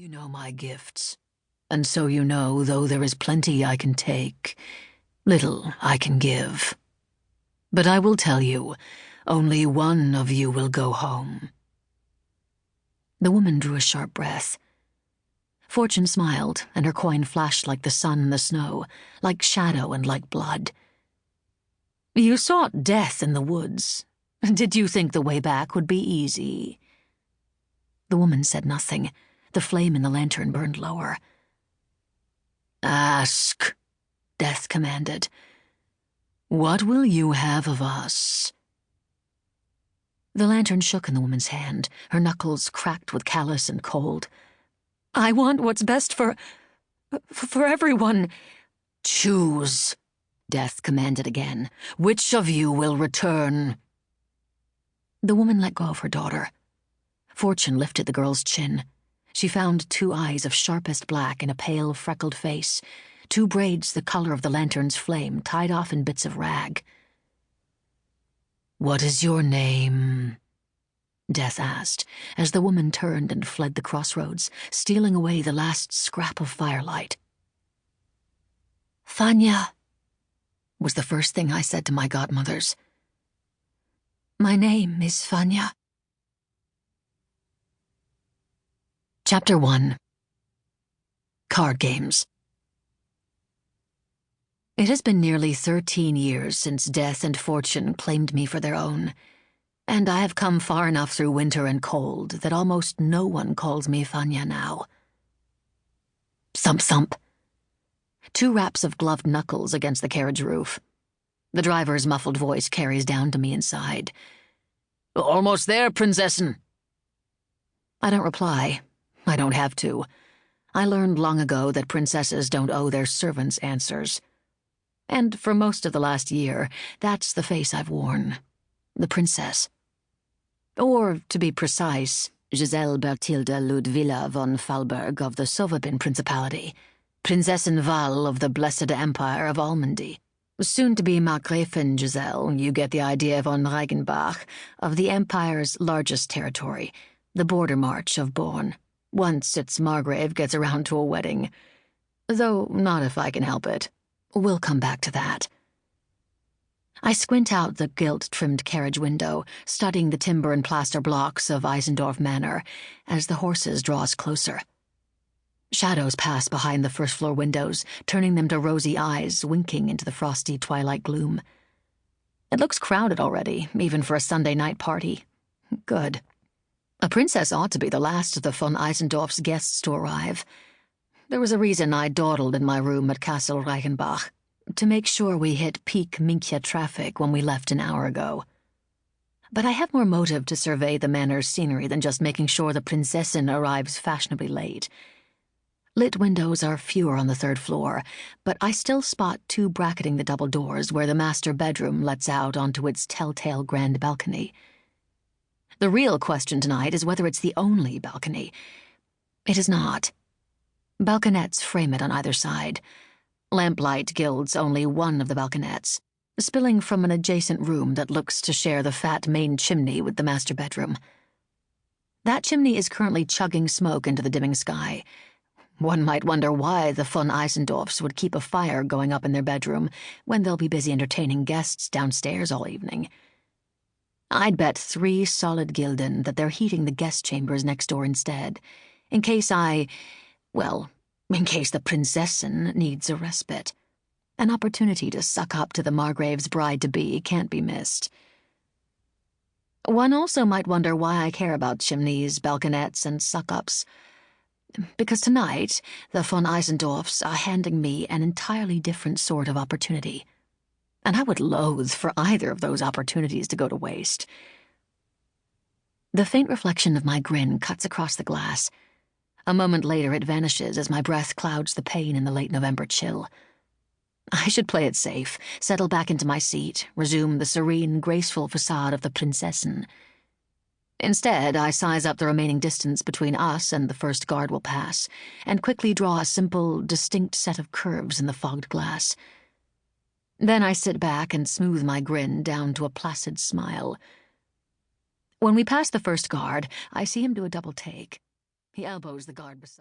You know my gifts, and so you know, though there is plenty I can take, little I can give. But I will tell you, only one of you will go home." The woman drew a sharp breath. Fortune smiled, and her coin flashed like the sun in the snow, like shadow and like blood. "You sought death in the woods. Did you think the way back would be easy?" The woman said nothing. The flame in the lantern burned lower. "Ask," Death commanded. "What will you have of us?" The lantern shook in the woman's hand, her knuckles cracked with callous and cold. "I want what's best for everyone." "Choose," Death commanded again. "Which of you will return?" The woman let go of her daughter. Fortune lifted the girl's chin. She found 2 eyes of sharpest black in a pale, freckled face, 2 braids the color of the lantern's flame tied off in bits of rag. "What is your name?" Death asked, as the woman turned and fled the crossroads, stealing away the last scrap of firelight. "Vanja," was the first thing I said to my godmothers. "My name is Vanja." Chapter 1. Card Games. It has been nearly 13 years since Death and Fortune claimed me for their own, and I have come far enough through winter and cold that almost no one calls me Vanja now. Thump thump. 2 raps of gloved knuckles against the carriage roof. The driver's muffled voice carries down to me inside. "Almost there, Prinzessin." I don't reply. I don't have to. I learned long ago that princesses don't owe their servants answers. And for most of the last year, that's the face I've worn. The princess. Or, to be precise, Gisele Bertilde Ludwilla von Falberg of the Sovabin Principality, Prinzessin Val of the Blessed Empire of Almondy. Soon to be Margräfin Gisele, you get the idea von Reichenbach, of the Empire's largest territory, the border march of Born. Once its Margrave gets around to a wedding. Though not if I can help it. We'll come back to that. I squint out the gilt-trimmed carriage window, studying the timber and plaster blocks of Eisendorf Manor as the horses draw us closer. Shadows pass behind the first-floor windows, turning them to rosy eyes winking into the frosty twilight gloom. It looks crowded already, even for a Sunday night party. Good. A princess ought to be the last of the von Eisendorf's guests to arrive. There was a reason I dawdled in my room at Castle Reichenbach, to make sure we hit peak Minkia traffic when we left an hour ago. But I have more motive to survey the manor's scenery than just making sure the Prinzessin arrives fashionably late. Lit windows are fewer on the 3rd floor, but I still spot 2 bracketing the double doors where the master bedroom lets out onto its telltale grand balcony. The real question tonight is whether it's the only balcony. It is not. Balconettes frame it on either side. Lamplight gilds only one of the balconettes, spilling from an adjacent room that looks to share the fat main chimney with the master bedroom. That chimney is currently chugging smoke into the dimming sky. One might wonder why the von Eisendorfs would keep a fire going up in their bedroom when they'll be busy entertaining guests downstairs all evening. I'd bet 3 solid gulden that they're heating the guest chambers next door instead, in case the Prinzessin needs a respite. An opportunity to suck up to the Margrave's bride-to-be can't be missed. One also might wonder why I care about chimneys, balconettes, and suck-ups. Because tonight, the von Eisendorfs are handing me an entirely different sort of opportunity. And I would loathe for either of those opportunities to go to waste. The faint reflection of my grin cuts across the glass. A moment later it vanishes as my breath clouds the pain in the late November chill. I should play it safe, settle back into my seat, resume the serene, graceful facade of the Prinzessin. Instead, I size up the remaining distance between us and the first guard will pass, and quickly draw a simple, distinct set of curves in the fogged glass. Then I sit back and smooth my grin down to a placid smile. When we pass the first guard, I see him do a double take. He elbows the guard beside.